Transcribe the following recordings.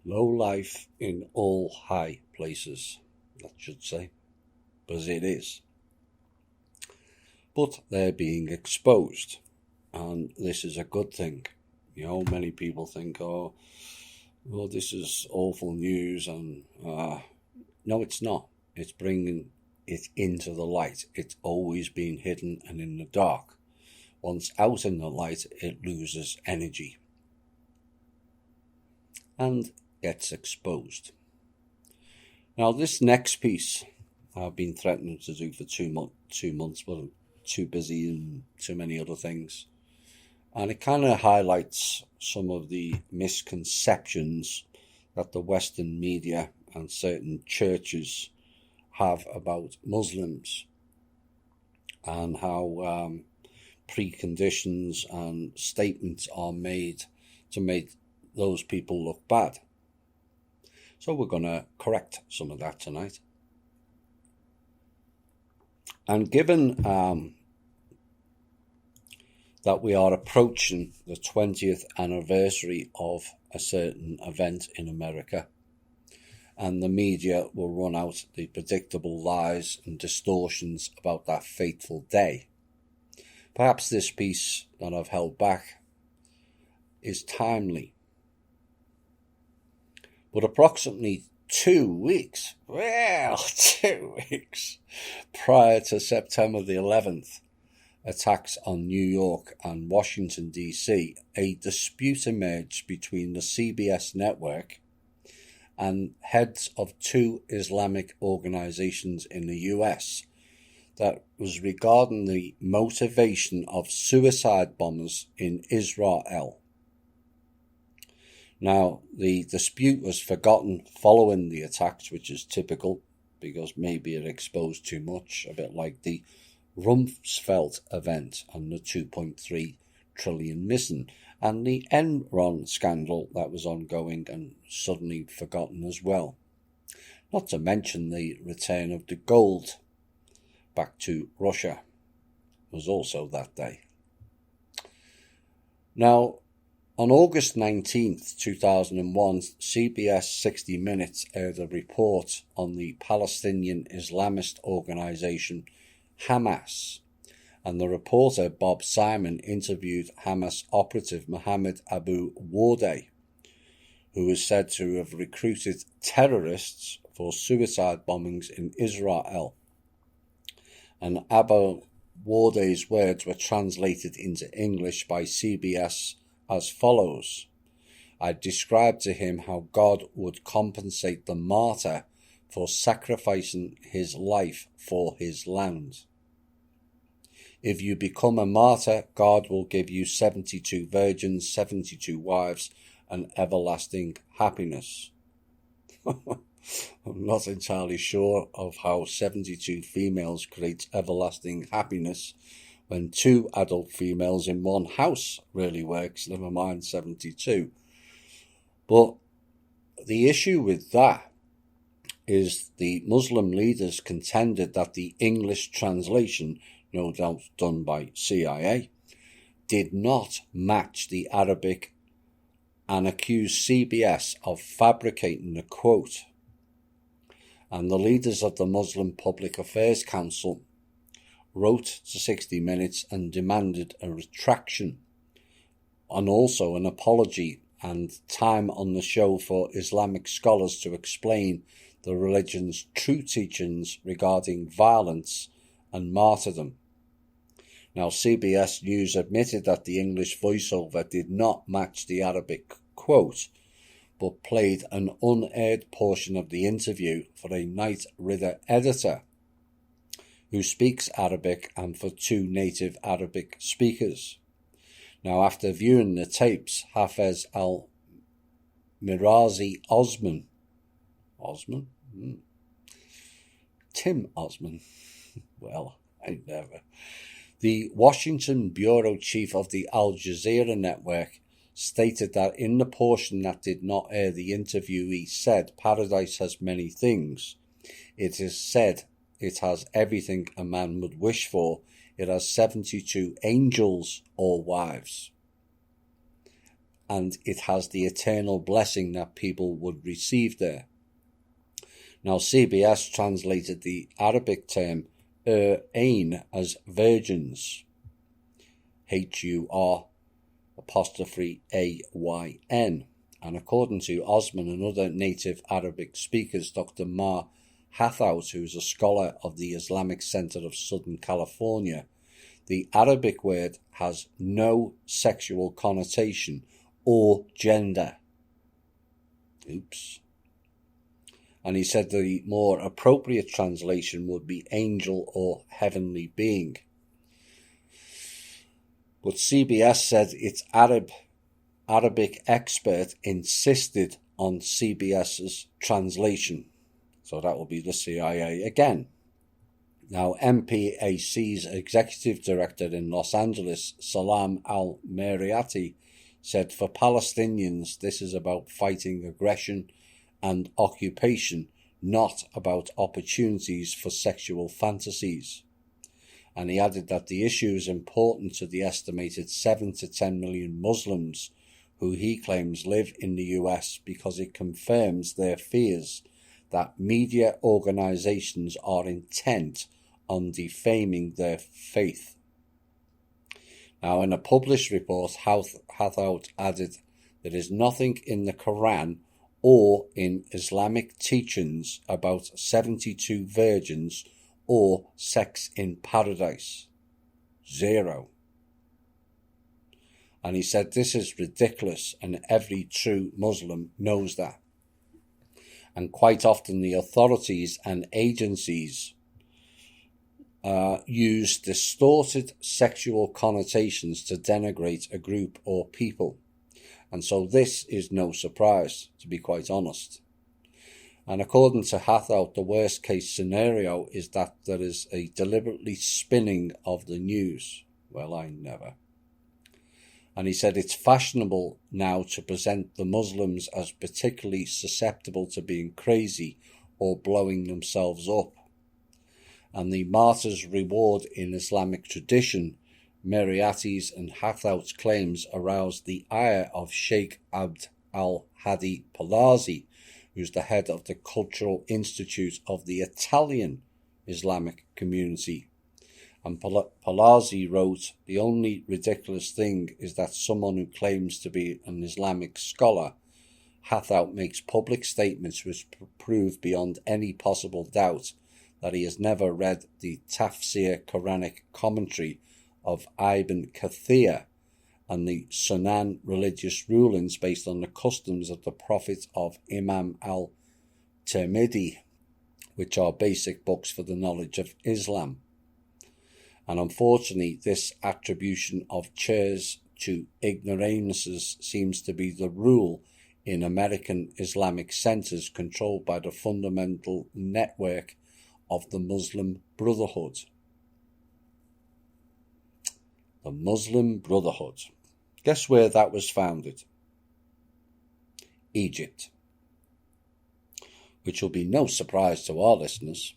Low life in all high places, that should say, because it is. But they're being exposed, and this is a good thing. Many people think, oh, well, this is awful news, and no, it's not. It's bringing it into the light. It's always been hidden and in the dark. Once out in the light, it loses energy and gets exposed. Now, this next piece I've been threatening to do for 2 months, but I'm too busy and too many other things. And it kind of highlights some of the misconceptions that the Western media and certain churches have about Muslims, and how preconditions and statements are made to make those people look bad. So we're going to correct some of that tonight. And given that we are approaching the 20th anniversary of a certain event in America, and the media will run out the predictable lies and distortions about that fateful day, perhaps this piece that I've held back is timely. But approximately 2 weeks, 2 weeks prior to September the 11th, attacks on New York and Washington, D.C., a dispute emerged between the CBS network and heads of two Islamic organizations in the US that was regarding the motivation of suicide bombers in Israel. Now, the dispute was forgotten following the attacks, which is typical because maybe it exposed too much, a bit like the Rumsfeld event and the 2.3 trillion missing, and the Enron scandal that was ongoing and suddenly forgotten as well. Not to mention the return of the gold back to Russia was also that day. Now, on August 19th, 2001, CBS 60 Minutes aired a report on the Palestinian Islamist organization Hamas, and the reporter Bob Simon interviewed Hamas operative Mohammed Abu Wardeh, who is said to have recruited terrorists for suicide bombings in Israel. And Abu Wardeh's words were translated into English by CBS as follows: I described to him how God would compensate the martyr for sacrificing his life for his land. If you become a martyr, God will give you 72 virgins, 72 wives, and everlasting happiness. I'm not entirely sure of how 72 females create everlasting happiness when 2 adult females in one house really works, never mind 72. But the issue with that is the Muslim leaders contended that the English translation, no doubt done by CIA, did not match the Arabic and accused CBS of fabricating the quote. And the leaders of the Muslim Public Affairs Council wrote to 60 Minutes and demanded a retraction and also an apology and time on the show for Islamic scholars to explain the religion's true teachings regarding violence and martyrdom. Now, CBS News admitted that the English voiceover did not match the Arabic quote, but played an unaired portion of the interview for a Knight Ridder editor who speaks Arabic and for 2 native Arabic speakers. Now, after viewing the tapes, Hafez al-Mirazi Tim Osman, well, I never. The Washington bureau chief of the Al Jazeera network stated that in the portion that did not air, the interviewee said, "Paradise has many things. It is said it has everything a man would wish for. It has 72 angels or wives." and it has the eternal blessing that people would receive there. Now, CBS translated the Arabic term Ain as virgins, HUR''AYN, and according to Osman and other native Arabic speakers, Dr. Ma Hathout, who is a scholar of the Islamic Center of Southern California, the Arabic word has no sexual connotation or gender. Oops. And he said the more appropriate translation would be angel or heavenly being. But CBS said its Arabic expert insisted on CBS's translation. So that will be the CIA again. Now, MPAC's executive director in Los Angeles, Salam al-Meriati, said for Palestinians, this is about fighting aggression and occupation, not about opportunities for sexual fantasies. And he added that the issue is important to the estimated 7 to 10 million Muslims who he claims live in the US because it confirms their fears that media organizations are intent on defaming their faith. Now, in a published report, Hathout added, there is nothing in the Quran or in Islamic teachings about 72 virgins or sex in paradise. 0. And he said this is ridiculous, and every true Muslim knows that. And quite often the authorities and agencies use distorted sexual connotations to denigrate a group or people. And so this is no surprise, to be quite honest. And according to Hathout, the worst case scenario is that there is a deliberately spinning of the news. Well, I never. And he said it's fashionable now to present the Muslims as particularly susceptible to being crazy or blowing themselves up. And the martyr's reward in Islamic tradition, Meriati's and Hathout's claims aroused the ire of Sheikh Abd al-Hadi Palazzi, who's the head of the Cultural Institute of the Italian Islamic community. And Palazzi wrote, the only ridiculous thing is that someone who claims to be an Islamic scholar, Hathout makes public statements which prove beyond any possible doubt that he has never read the Tafsir Quranic commentary of Ibn Kathir and the Sunan religious rulings based on the customs of the Prophet of Imam al-Tirmidhi, which are basic books for the knowledge of Islam. And unfortunately, this attribution of chairs to ignoramuses seems to be the rule in American Islamic centers controlled by the fundamental network of the Muslim Brotherhood. The Muslim Brotherhood. Guess where that was founded? Egypt. Which will be no surprise to our listeners.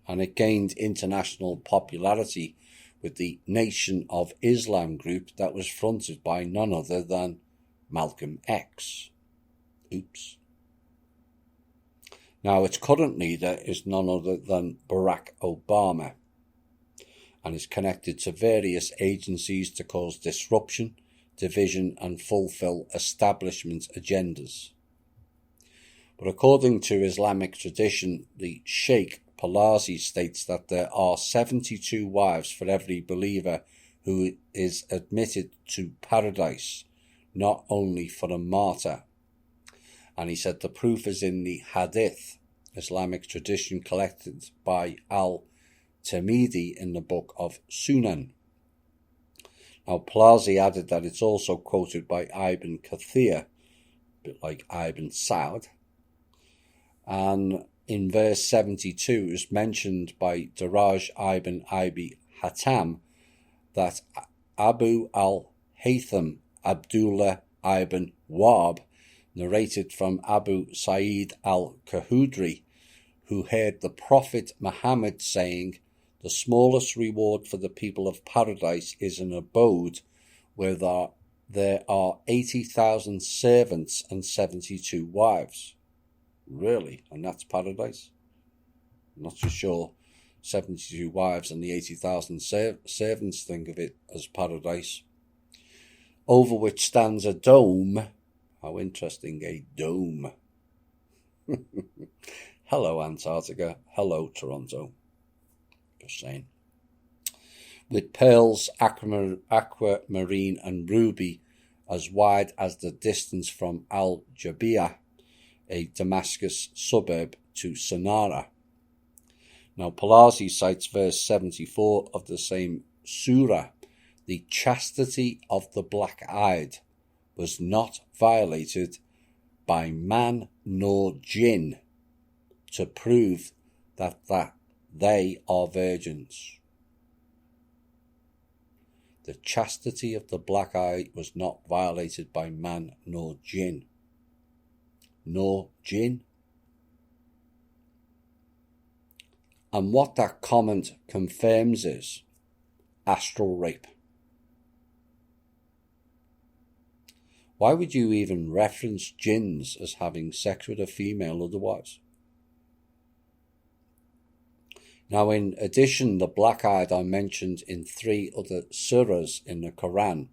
And it gained international popularity with the Nation of Islam group that was fronted by none other than Malcolm X. Oops. Now, its current leader is none other than Barack Obama and is connected to various agencies to cause disruption, division and fulfill establishment agendas. But according to Islamic tradition, the Sheikh Palazzi states that there are 72 wives for every believer who is admitted to paradise, not only for a martyr. And he said the proof is in the Hadith, Islamic tradition collected by al-Tirmidhi in the book of Sunan. Now, Palazzi added that it's also quoted by Ibn Kathir, a bit like Ibn Sa'd, and in verse 72 is mentioned by Daraj ibn Abi Hatam that Abu al-Haytham Abdullah ibn Wahb narrated from Abu Sa'id al-Khudri, who heard the Prophet Muhammad saying, the smallest reward for the people of paradise is an abode where there are 80,000 servants and 72 wives. Really? And that's paradise? I'm not so sure 72 wives and the 80,000 servants think of it as paradise. Over which stands a dome. How interesting, a dome. Hello, Antarctica. Hello, Toronto. Just saying. With pearls, aquamarine and ruby as wide as the distance from Al-Jabiya, a Damascus suburb, to Sanara. Now, Palazzi cites verse 74 of the same surah. The chastity of the black-eyed was not violated by man nor jinn to prove that they are virgins. The chastity of the black-eyed was not violated by man nor jinn. Nor jinn? And what that comment confirms is astral rape. Why would you even reference jinns as having sex with a female otherwise? Now, in addition, the black-eyed are mentioned in 3 other surahs in the Quran: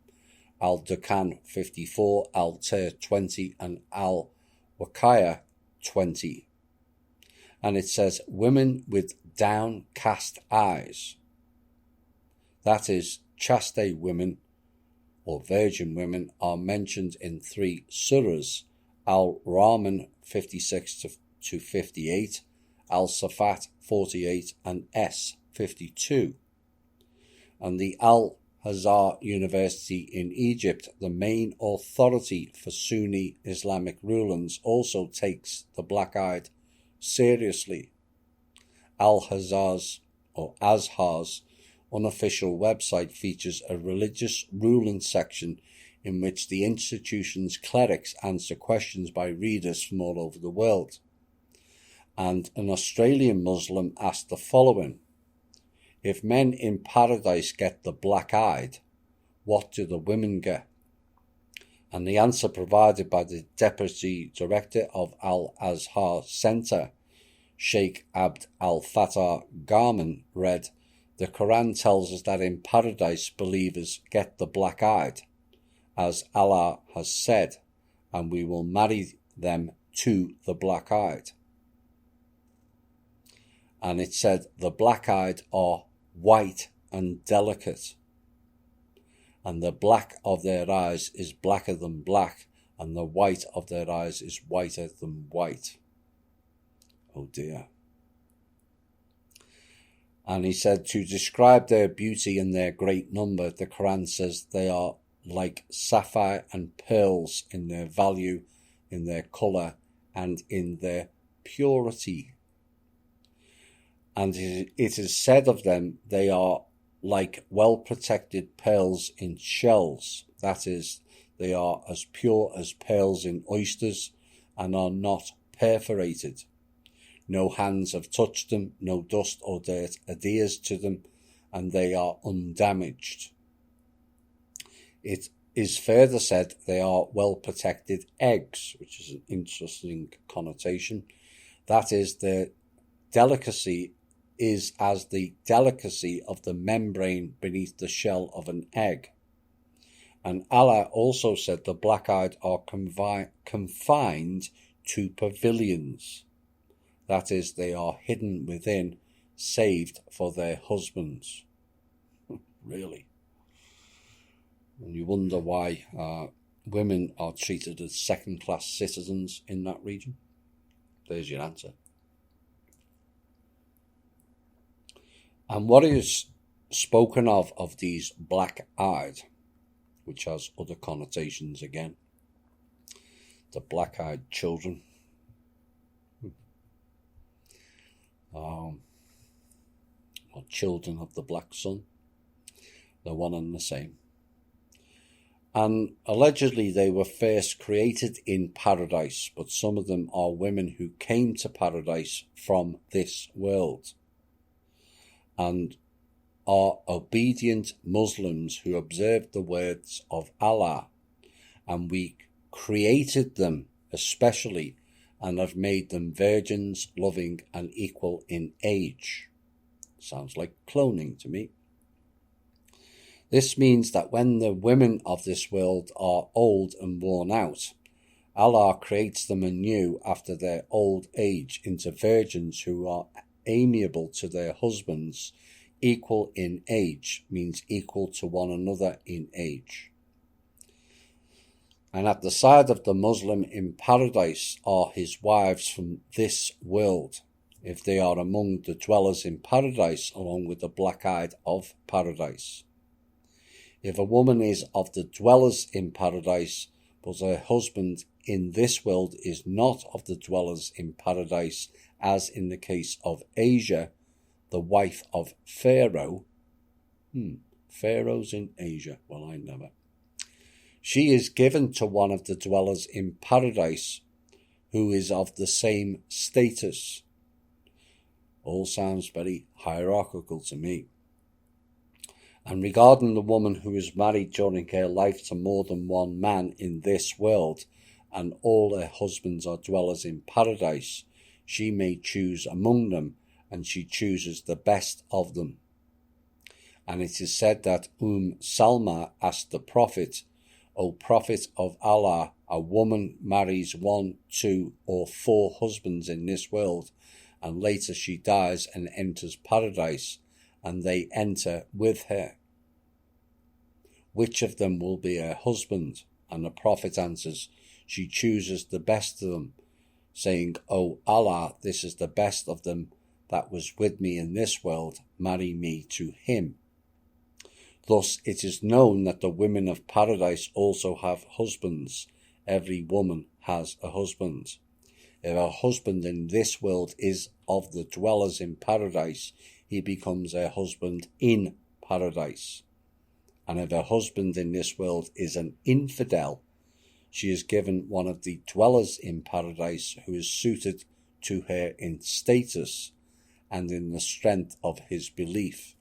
Al-Dukhan 54, Al-Tir 20, and Al-Waqiah 20. And it says, women with downcast eyes. That is, chaste women or virgin women are mentioned in 3 surahs: Al-Rahman 56 to 58, Al-Safat 48, and S 52. And the Al-Azhar University in Egypt, the main authority for Sunni Islamic rulings, also takes the black-eyed seriously. Al-Azhar's unofficial website features a religious ruling section in which the institution's clerics answer questions by readers from all over the world. And an Australian Muslim asked the following: if men in paradise get the black-eyed, what do the women get? And the answer provided by the Deputy Director of Al-Azhar Centre, Sheikh Abd al-Fattah Garman, read, "The Quran tells us that in paradise believers get the black-eyed, as Allah has said, and we will marry them to the black-eyed." And it said the black-eyed are white and delicate, and the black of their eyes is blacker than black, and the white of their eyes is whiter than white. Oh dear. And he said, to describe their beauty and their great number, the Quran says they are like sapphire and pearls in their value, in their colour, and in their purity. And it is said of them, they are like well-protected pearls in shells. That is, they are as pure as pearls in oysters and are not perforated. No hands have touched them, no dust or dirt adheres to them, and they are undamaged. It is further said they are well-protected eggs, which is an interesting connotation. That is, their delicacy is as the delicacy of the membrane beneath the shell of an egg. And Allah also said the black-eyed are confined to pavilions. That is, they are hidden within, saved for their husbands. Really? And you wonder why women are treated as second-class citizens in that region? There's your answer. And what is spoken of these black-eyed, which has other connotations again, the black-eyed children, or children of the black sun, they're one and the same. And allegedly they were first created in paradise, but some of them are women who came to paradise from this world and are obedient Muslims who observe the words of Allah and we created them especially, and have made them virgins, loving, and equal in age. Sounds like cloning to me. This means that when the women of this world are old and worn out, Allah creates them anew after their old age into virgins who are amiable to their husbands. Equal in age means equal to one another in age. And at the side of the Muslim in paradise are his wives from this world, if they are among the dwellers in paradise, along with the black-eyed of paradise. If a woman is of the dwellers in paradise, but her husband in this world is not of the dwellers in paradise, as in the case of Asia, the wife of Pharaoh. Pharaoh's in Asia. Well, I never. She is given to one of the dwellers in paradise, who is of the same status. All sounds very hierarchical to me. And regarding the woman who is married during her life to more than one man in this world, and all her husbands are dwellers in paradise, she may choose among them, and she chooses the best of them. And it is said that Salma asked the Prophet, O Prophet of Allah, a woman marries 1, 2, or 4 husbands in this world, and later she dies and enters paradise, and they enter with her. Which of them will be her husband? And the Prophet answers, she chooses the best of them, saying, O Allah, this is the best of them that was with me in this world, marry me to him. Thus it is known that the women of paradise also have husbands. Every woman has a husband. If her husband in this world is of the dwellers in paradise, he becomes her husband in paradise. And if her husband in this world is an infidel, she is given one of the dwellers in paradise who is suited to her in status and in the strength of his belief.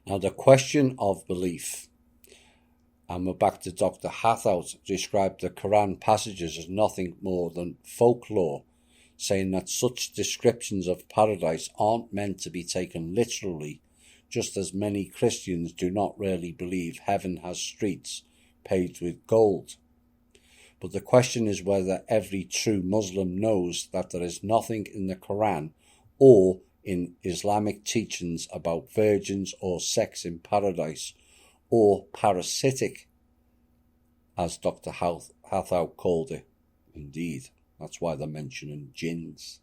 Now the question of belief, and we're back to Dr. Hathout, described the Quran passages as nothing more than folklore, saying that such descriptions of paradise aren't meant to be taken literally, just as many Christians do not really believe heaven has streets paved with gold. But the question is whether every true Muslim knows that there is nothing in the Quran or in Islamic teachings about virgins or sex in paradise, or parasitic, as Dr. Hathout called it. Indeed, that's why they're mentioning jinns.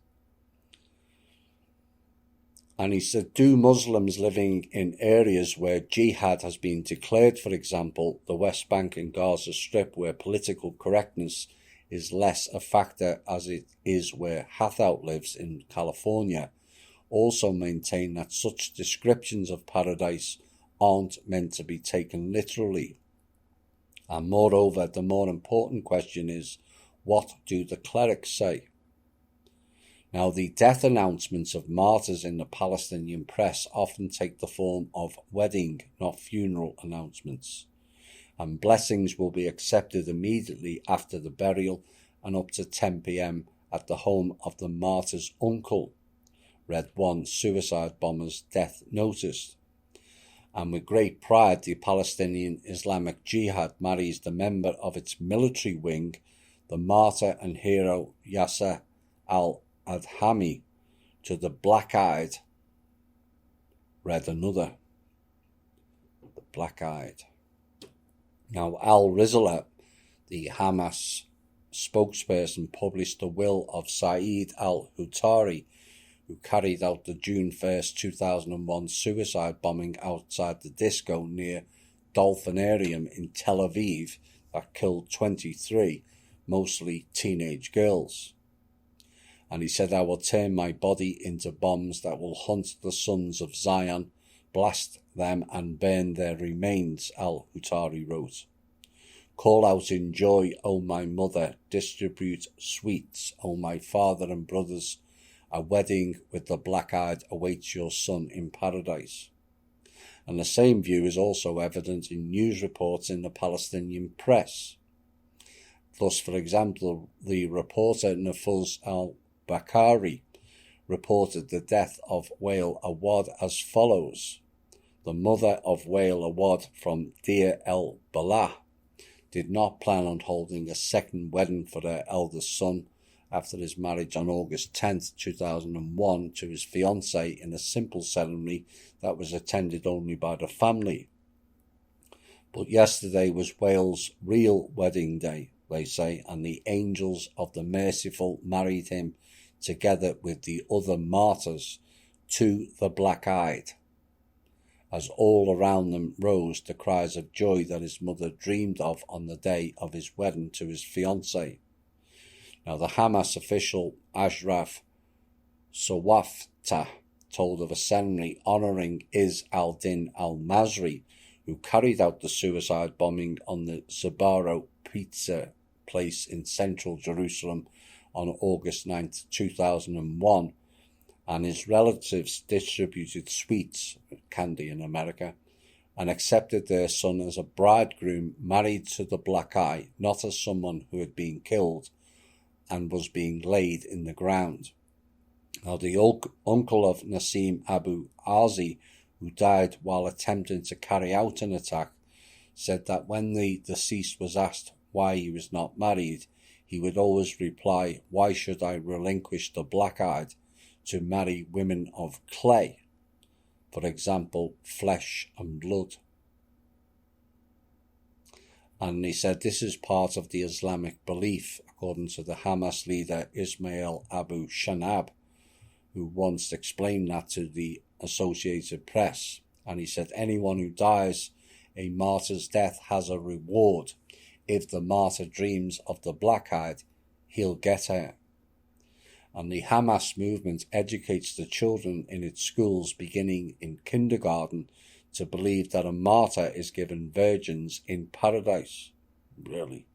And he said, do Muslims living in areas where jihad has been declared, for example, the West Bank and Gaza Strip, where political correctness is less a factor as it is where Hathout lives in California, also maintain that such descriptions of paradise aren't meant to be taken literally? And moreover, the more important question is, what do the clerics say? Now, the death announcements of martyrs in the Palestinian press often take the form of wedding, not funeral announcements, and blessings will be accepted immediately after the burial and up to 10 p.m. at the home of the martyr's uncle, read one suicide bomber's death notice. And with great pride, the Palestinian Islamic Jihad marries the member of its military wing, the martyr and hero Yasser al-Adhami, to the black-eyed, read another, the black-eyed. Now, Al-Rizla, the Hamas spokesperson, published the will of Saeed al-Hutari, who carried out the June 1st, 2001 suicide bombing outside the disco near Dolphinarium in Tel Aviv that killed 23, mostly teenage girls. And he said, I will turn my body into bombs that will hunt the sons of Zion, blast them and burn their remains, al-Hutari wrote. Call out in joy, O my mother, distribute sweets, O my father and brothers. A wedding with the black-eyed awaits your son in paradise. and the same view is also evident in news reports in the Palestinian press. Thus, for example, the reporter Nafuz al-Bakari reported the death of Wael Awad as follows. The mother of Wael Awad from Deir el-Balah did not plan on holding a second wedding for her eldest son after his marriage on August 10, 2001 to his fiancée in a simple ceremony that was attended only by the family. But yesterday was Wael's real wedding day, they say, and the angels of the merciful married him together with the other martyrs to the black-eyed, as all around them rose the cries of joy that his mother dreamed of on the day of his wedding to his fiancée. Now, the Hamas official Ashraf Sawafta told of a ceremony honouring Izz al-Din al-Masri, who carried out the suicide bombing on the Sbarro pizza place in central Jerusalem on August 9, 2001, and his relatives distributed sweets, candy in America, and accepted their son as a bridegroom married to the black eye, not as someone who had been killed and was being laid in the ground. Now, the uncle of Nassim Abu Azi, who died while attempting to carry out an attack, said that when the deceased was asked why he was not married, he would always reply, "Why should I relinquish the black-eyed to marry women of clay? For example, flesh and blood." And he said this is part of the Islamic belief, according to the Hamas leader Ismail Abu Shanab, who once explained that to the Associated Press. And he said anyone who dies a martyr's death has a reward. If the martyr dreams of the black-eyed, he'll get her. And the Hamas movement educates the children in its schools beginning in kindergarten to believe that a martyr is given virgins in paradise. Really?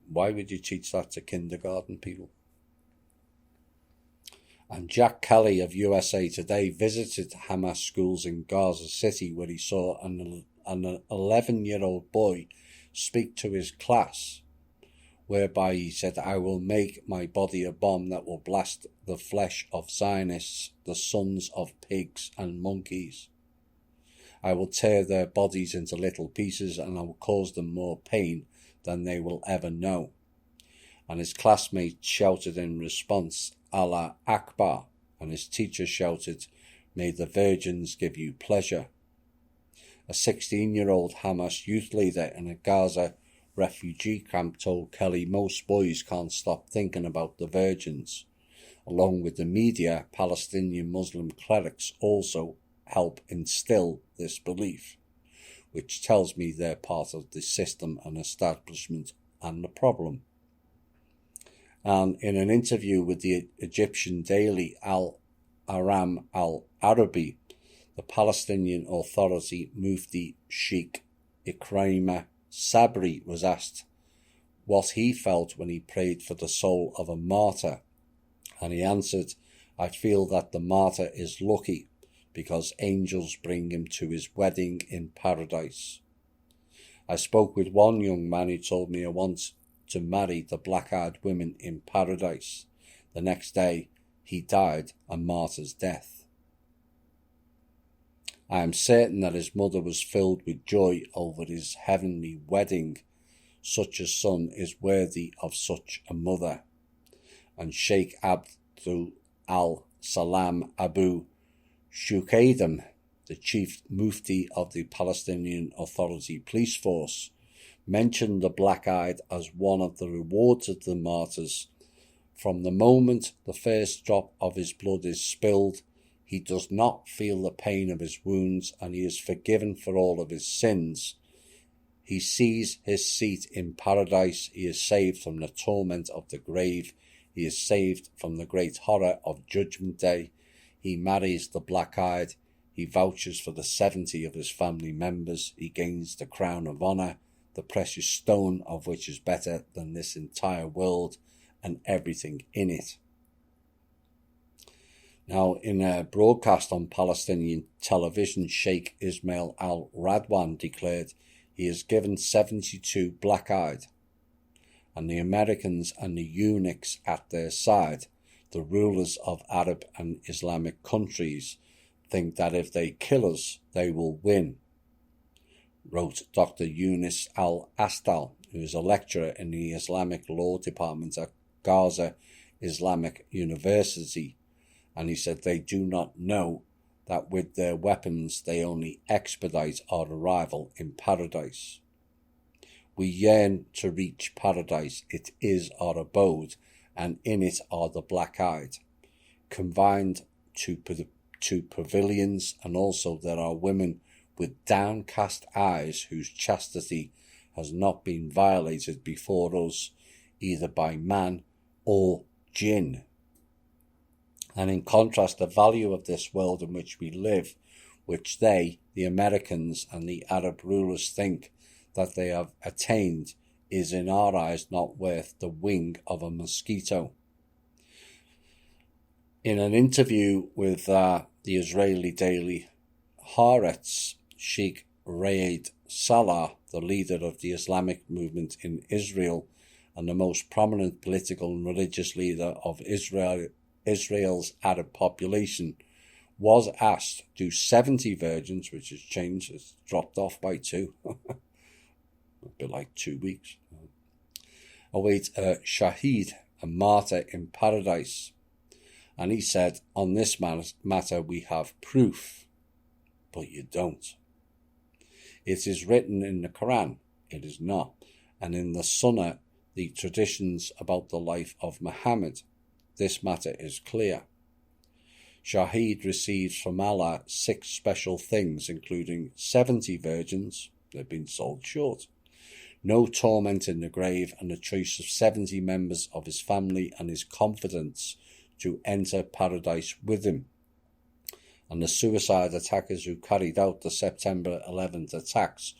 Why would you teach that to kindergarten people? And Jack Kelly of USA Today visited Hamas schools in Gaza City, where he saw an 11-year-old boy speak to his class, whereby he said, "I will make my body a bomb that will blast the flesh of Zionists, the sons of pigs and monkeys. I will tear their bodies into little pieces and I will cause them more pain than they will ever know." And his classmates shouted in response, "Allah Akbar," and his teacher shouted, "May the virgins give you pleasure." A 16-year-old Hamas youth leader in a Gaza refugee camp told Kelly most boys can't stop thinking about the virgins. Along with the media, Palestinian Muslim clerics also help instill this belief, which tells me they're part of the system and establishment and the problem. And in an interview with the Egyptian daily Al-Aram Al-Arabi, the Palestinian Authority Mufti Sheikh Ikrima Sabri was asked what he felt when he prayed for the soul of a martyr, and he answered, "I feel that the martyr is lucky because angels bring him to his wedding in paradise." I spoke with one young man who told me I want to marry the black-eyed women in paradise. The next day, he died a martyr's death. I am certain that his mother was filled with joy over his heavenly wedding. Such a son is worthy of such a mother. And Sheikh Abdul al-Salam Abu Shukaydam, the chief mufti of the Palestinian Authority police force, mentioned the black-eyed as one of the rewards of the martyrs. From the moment the first drop of his blood is spilled, he does not feel the pain of his wounds, and he is forgiven for all of his sins. He sees his seat in paradise. He is saved from the torment of the grave. He is saved from the great horror of Judgment Day. He marries the black-eyed. He vouches for the 70 of his family members. He gains the crown of honour, the precious stone of which is better than this entire world and everything in it. Now, in a broadcast on Palestinian television, Sheikh Ismail al-Radwan declared he has given 72 black-eyed, and the Americans and the eunuchs at their side, the rulers of Arab and Islamic countries, think that if they kill us, they will win, wrote Dr. Yunus al-Astal, who is a lecturer in the Islamic Law Department at Gaza Islamic University. And he said they do not know that with their weapons they only expedite our arrival in paradise. We yearn to reach paradise. It is our abode, and in it are the black-eyed, confined to pavilions, and also there are women with downcast eyes whose chastity has not been violated before us, either by man or jinn. And in contrast, the value of this world in which we live, which they, the Americans and the Arab rulers, think that they have attained, is in our eyes not worth the wing of a mosquito. In an interview with the Israeli daily Haaretz, Sheikh Raed Salah, the leader of the Islamic movement in Israel and the most prominent political and religious leader of Israel's Arab population, was asked, do 70 virgins, which has changed, it's dropped off by 2, a bit like 2 weeks, await a shaheed, a martyr in paradise? And he said, on this matter we have proof, but you don't. It is written in the Quran, it is not, and in the Sunnah, the traditions about the life of Muhammad. This matter is clear. Shaheed receives from Allah 6 special things, including 70 virgins, they've been sold short, no torment in the grave, and the choice of 70 members of his family and his confidants to enter paradise with him. And the suicide attackers who carried out the September 11th attacks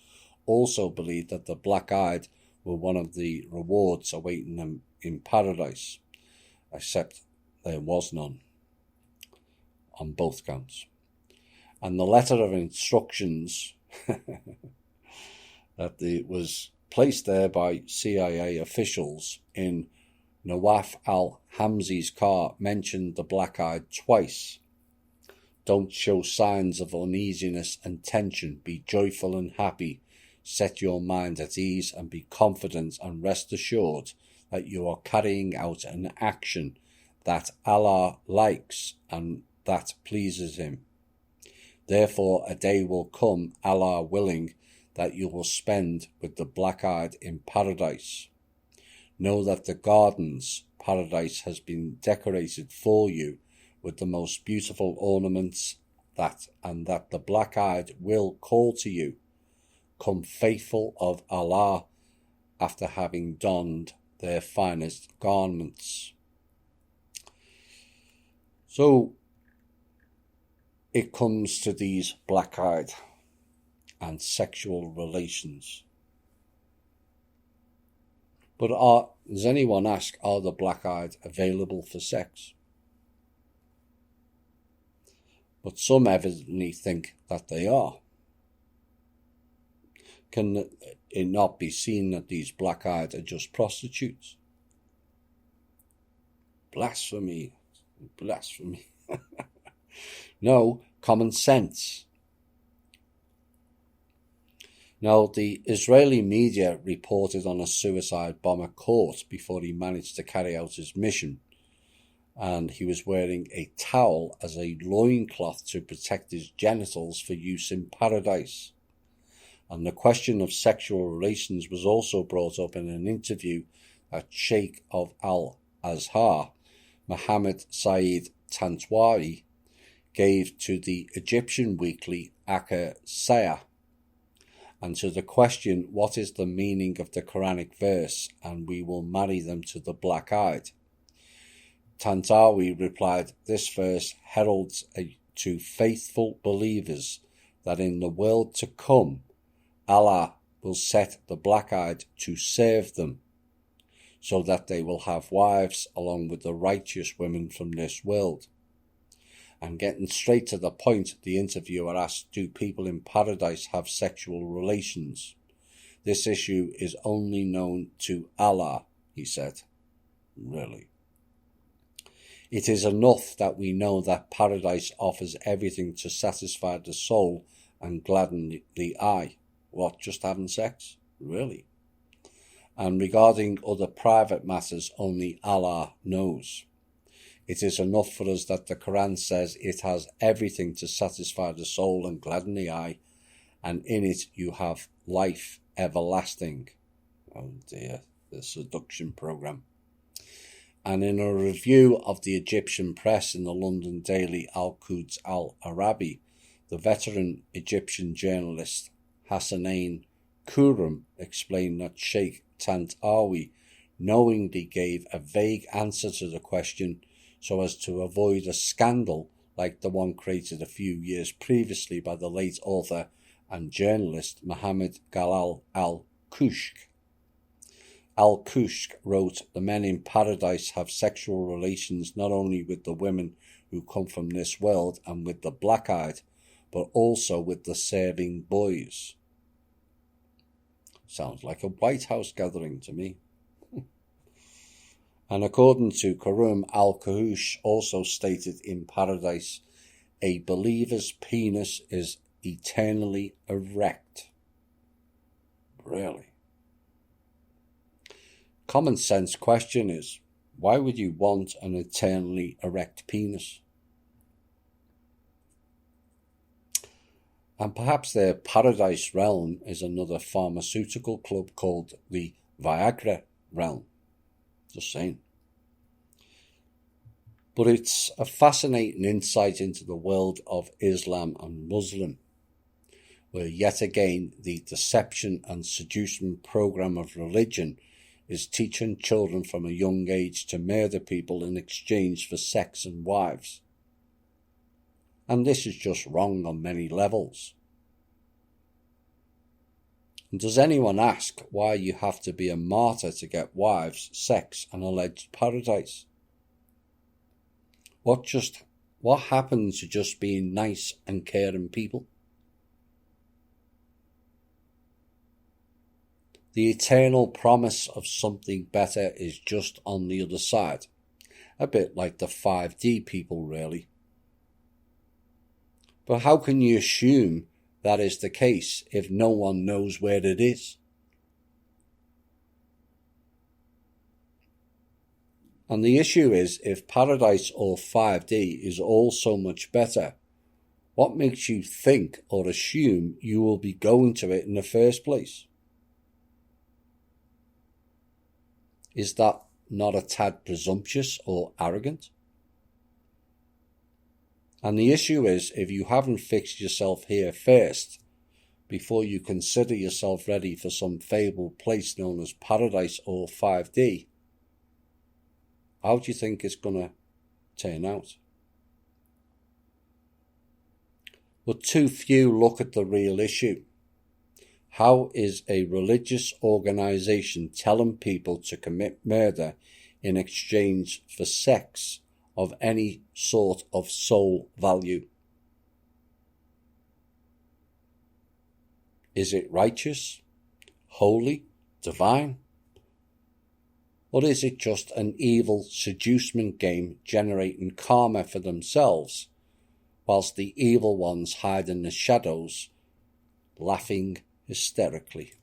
also believed that the black-eyed were one of the rewards awaiting them in paradise, except there was none on both counts. And the letter of instructions that was placed there by CIA officials in Nawaf al-Hamzi's car mentioned the black-eyed twice. Don't show signs of uneasiness and tension. Be joyful and happy. Set your mind at ease and be confident, and rest assured that you are carrying out an action that Allah likes and that pleases him. Therefore a day will come, Allah willing, that you will spend with the black-eyed in paradise. Know that the gardens, paradise, has been decorated for you with the most beautiful ornaments, and that the black-eyed will call to you, come faithful of Allah, after having donned their finest garments. So it comes to these black-eyed and sexual relations. But does anyone ask, are the black-eyed available for sex? But some evidently think that they are. Can it not be seen that these black-eyed are just prostitutes? Blasphemy. Blasphemy. No, common sense. Now, the Israeli media reported on a suicide bomber caught before he managed to carry out his mission, and he was wearing a towel as a loincloth to protect his genitals for use in paradise. And the question of sexual relations was also brought up in an interview that Sheikh of Al-Azhar, Mohammed Saeed Tantwari, gave to the Egyptian weekly Aqsa Sayah, and to the question, what is the meaning of the Quranic verse, and we will marry them to the black-eyed? Tantawi replied, this verse heralds to faithful believers that in the world to come, Allah will set the black-eyed to serve them, so that they will have wives along with the righteous women from this world. And getting straight to the point, the interviewer asked, do people in paradise have sexual relations? This issue is only known to Allah, he said. Really? It is enough that we know that paradise offers everything to satisfy the soul and gladden the eye. What, just having sex? Really? And regarding other private matters, only Allah knows. It is enough for us that the Quran says it has everything to satisfy the soul and gladden the eye, and in it you have life everlasting. Oh dear, the seduction program. And in a review of the Egyptian press in the London daily Al-Quds Al-Arabi, the veteran Egyptian journalist Hassanein Khurram explained that Sheikh Tantawi knowingly gave a vague answer to the question so as to avoid a scandal like the one created a few years previously by the late author and journalist Mohammed Galal Al-Kushk. Al-Kushk wrote, the men in paradise have sexual relations not only with the women who come from this world and with the black-eyed, but also with the serving boys. Sounds like a White House gathering to me. And according to Khurram, Al-Kushk also stated in paradise, a believer's penis is eternally erect. Really? Common sense question is, why would you want an eternally erect penis? And perhaps their paradise realm is another pharmaceutical club called the Viagra realm. Just saying. But it's a fascinating insight into the world of Islam and Muslim, where yet again the deception and seducement program of religion is teaching children from a young age to murder people in exchange for sex and wives. And this is just wrong on many levels. And does anyone ask why you have to be a martyr to get wives, sex, and alleged paradise? What happens to just being nice and caring people? The eternal promise of something better is just on the other side. A bit like the 5D people, really. But how can you assume that is the case if no one knows where it is? And the issue is, if paradise or 5D is all so much better, what makes you think or assume you will be going to it in the first place? Is that not a tad presumptuous or arrogant? And the issue is, if you haven't fixed yourself here first, before you consider yourself ready for some fabled place known as paradise or 5D, how do you think it's going to turn out? But too few look at the real issue. How is a religious organisation telling people to commit murder in exchange for sex of any sort of soul value? Is it righteous, holy, divine? Or is it just an evil seducement game generating karma for themselves, whilst the evil ones hide in the shadows, laughing hysterically?